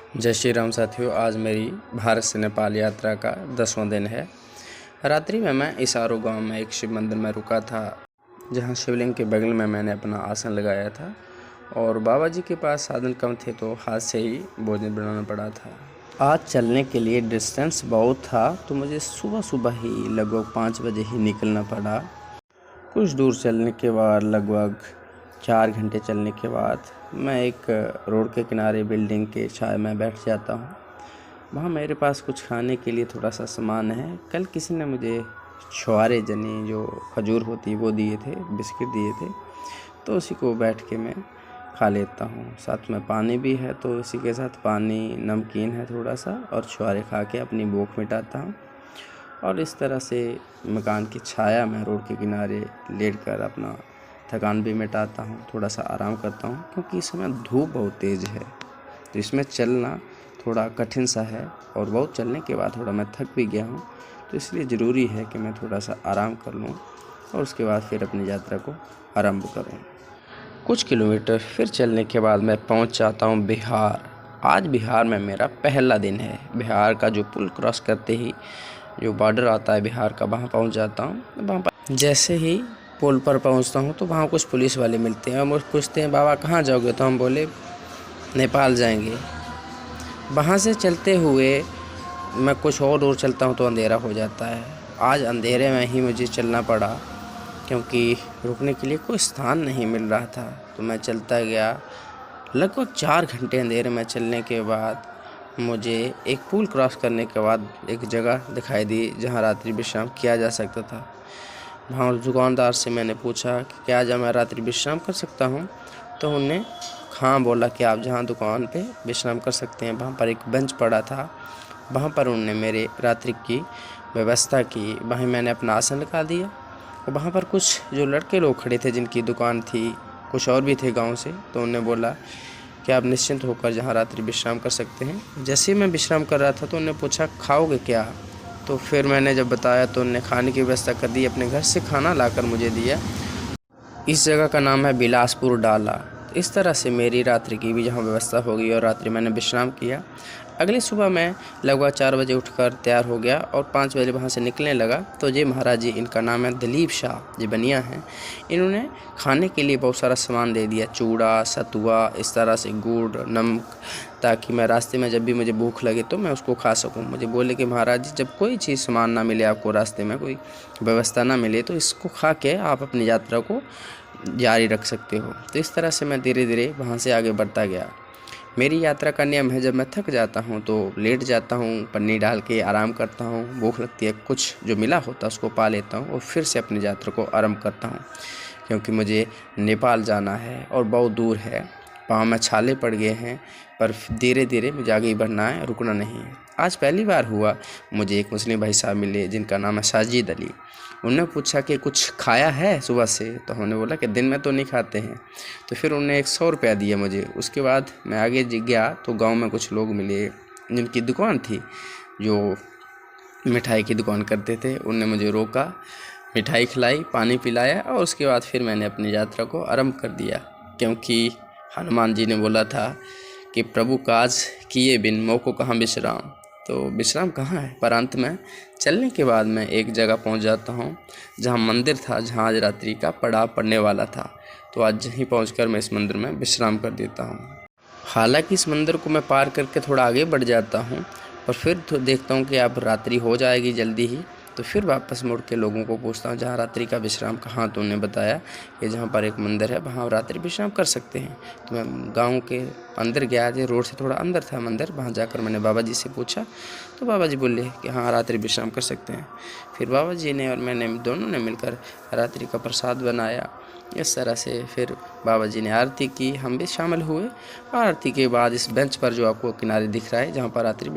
जय श्री राम साथियों। आज मेरी भारत से नेपाल यात्रा का 10वां दिन है। रात्रि में मैं इसारो गांव में एक शिव मंदिर में रुका था, जहां शिवलिंग के बगल में मैंने अपना आसन लगाया था और बाबा जी के पास साधन कम थे तो हाथ से ही भोजन बनाना पड़ा था। आज चलने के लिए डिस्टेंस बहुत था तो मुझे सुबह सुबह ही लगभग 5 बजे ही निकलना पड़ा। कुछ दूर चलने के बाद लगभग 4 घंटे चलने के बाद मैं एक रोड के किनारे बिल्डिंग के छाया में बैठ जाता हूँ। वहाँ मेरे पास कुछ खाने के लिए थोड़ा सा सामान है। कल किसी ने मुझे छुआरे जनी जो खजूर होती है वो दिए थे, बिस्किट दिए थे, तो उसी को बैठ के मैं खा लेता हूँ। साथ में पानी भी है तो इसी के साथ पानी, नमकीन है थोड़ा सा, और छुआरे खा के अपनी भूख मिटाता हूँ। और इस तरह से मकान की छाया में रोड के किनारे लेटकर अपना थकान भी मिटाता हूँ, थोड़ा सा आराम करता हूँ, क्योंकि इस समय धूप बहुत तेज़ है तो इसमें चलना थोड़ा कठिन सा है और बहुत चलने के बाद थोड़ा मैं थक भी गया हूँ, तो इसलिए ज़रूरी है कि मैं थोड़ा सा आराम कर लूँ और उसके बाद फिर अपनी यात्रा को आरंभ करूँ। कुछ किलोमीटर फिर चलने के बाद मैं पहुँच जाता हूँ बिहार। आज बिहार में मेरा पहला दिन है। बिहार का जो पुल क्रॉस करते ही जो बॉर्डर आता है बिहार का, वहाँ पहुँच जाता हूँ। वहाँ पर जैसे ही पुल पर पहुँचता हूँ तो वहाँ कुछ पुलिस वाले मिलते हैं और मुझे पूछते हैं, बाबा कहाँ जाओगे? तो हम बोले नेपाल जाएंगे। वहाँ से चलते हुए मैं कुछ और दूर चलता हूँ तो अंधेरा हो जाता है। आज अंधेरे में ही मुझे चलना पड़ा क्योंकि रुकने के लिए कोई स्थान नहीं मिल रहा था, तो मैं चलता गया। लगभग 4 घंटे अंधेरे में चलने के बाद मुझे एक पुल क्रॉस करने के बाद एक जगह दिखाई दी जहाँ रात्रि विश्राम किया जा सकता था। वहाँ उस दुकानदार से मैंने पूछा कि क्या आज मैं रात्रि विश्राम कर सकता हूँ? तो उन्होंने हाँ बोला कि आप जहाँ दुकान पे विश्राम कर सकते हैं। वहाँ पर एक बेंच पड़ा था, वहाँ पर उन्होंने मेरे रात्रि की व्यवस्था की। वहीं मैंने अपना आसन लगा दिया और वहाँ पर कुछ जो लड़के लोग खड़े थे जिनकी दुकान थी, कुछ और भी थे गाँव से, तो उन्होंने बोला कि आप निश्चिंत होकर जहाँ रात्रि विश्राम कर सकते हैं। जैसे ही मैं विश्राम कर रहा था तो उन्होंने पूछा खाओगे क्या? तो फिर मैंने जब बताया तो उन्होंने खाने की व्यवस्था कर दी, अपने घर से खाना लाकर मुझे दिया। इस जगह का नाम है बिलासपुर डाला। इस तरह से मेरी रात्रि की भी जहाँ व्यवस्था हो गई और रात्रि मैंने विश्राम किया। अगली सुबह मैं लगभग 4 बजे उठकर तैयार हो गया और 5 बजे वहाँ से निकलने लगा। तो ये महाराज जी, इनका नाम है दिलीप शाह, ये बनिया हैं। इन्होंने खाने के लिए बहुत सारा सामान दे दिया, चूड़ा, सतुआ, इस तरह से गुड़, नमक, ताकि मैं रास्ते में जब भी मुझे भूख लगे तो मैं उसको खा सकूं। मुझे बोले कि महाराज जी, जब कोई चीज़ सामान ना मिले आपको, रास्ते में कोई व्यवस्था ना मिले, तो इसको खा के आप अपनी यात्रा को जारी रख सकते हो। तो इस तरह से मैं धीरे धीरे वहाँ से आगे बढ़ता गया। मेरी यात्रा का नियम है, जब मैं थक जाता हूँ तो लेट जाता हूँ, पन्नी डाल के आराम करता हूँ। भूख लगती है, कुछ जो मिला होता है उसको पा लेता हूँ और फिर से अपनी यात्रा को आरंभ करता हूँ, क्योंकि मुझे नेपाल जाना है और बहुत दूर है। पाँव में छाले पड़ गए हैं, पर धीरे धीरे मुझे आगे बढ़ना है, रुकना नहीं है। आज पहली बार हुआ, मुझे एक मुस्लिम भाई साहब मिले जिनका नाम है साजिद अली। उन्होंने पूछा कि कुछ खाया है सुबह से? तो हमने बोला कि दिन में तो नहीं खाते हैं। तो फिर उन्होंने 100 रुपया दिया मुझे। उसके बाद मैं आगे गया तो गांव में कुछ लोग मिले जिनकी दुकान थी, जो मिठाई की दुकान करते थे। उनने मुझे रोका, मिठाई खिलाई, पानी पिलाया और उसके बाद फिर मैंने अपनी यात्रा को आरंभ कर दिया, क्योंकि हनुमान जी ने बोला था कि प्रभु काज किए बिन मोको कहाँ विश्राम। तो विश्राम कहाँ है? पर अंत में चलने के बाद मैं एक जगह पहुंच जाता हूं जहां मंदिर था, जहां आज रात्रि का पड़ाव पड़ने वाला था। तो आज यहीं पहुंचकर मैं इस मंदिर में विश्राम कर देता हूं। हालांकि इस मंदिर को मैं पार करके थोड़ा आगे बढ़ जाता हूं, पर फिर तो देखता हूं कि अब रात्रि हो जाएगी जल्दी ही, तो फिर वापस मुड़ के लोगों को पूछता हूँ जहाँ रात्रि का विश्राम कहाँ। तो उन्होंने बताया कि जहाँ पर एक मंदिर है वहाँ रात्रि विश्राम कर सकते हैं। तो मैं गांव के अंदर गया, जो रोड से थोड़ा अंदर था मंदिर, वहाँ जाकर मैंने बाबा जी से पूछा तो बाबा जी बोले कि हाँ रात्रि विश्राम कर सकते हैं। फिर बाबा जी ने और मैंने दोनों ने मिलकर रात्रि का प्रसाद बनाया। इस तरह से फिर बाबा जी ने आरती की, हम भी शामिल हुए। आरती के बाद इस बेंच पर जो आपको किनारे दिख रहा है, जहाँ पर रात्रि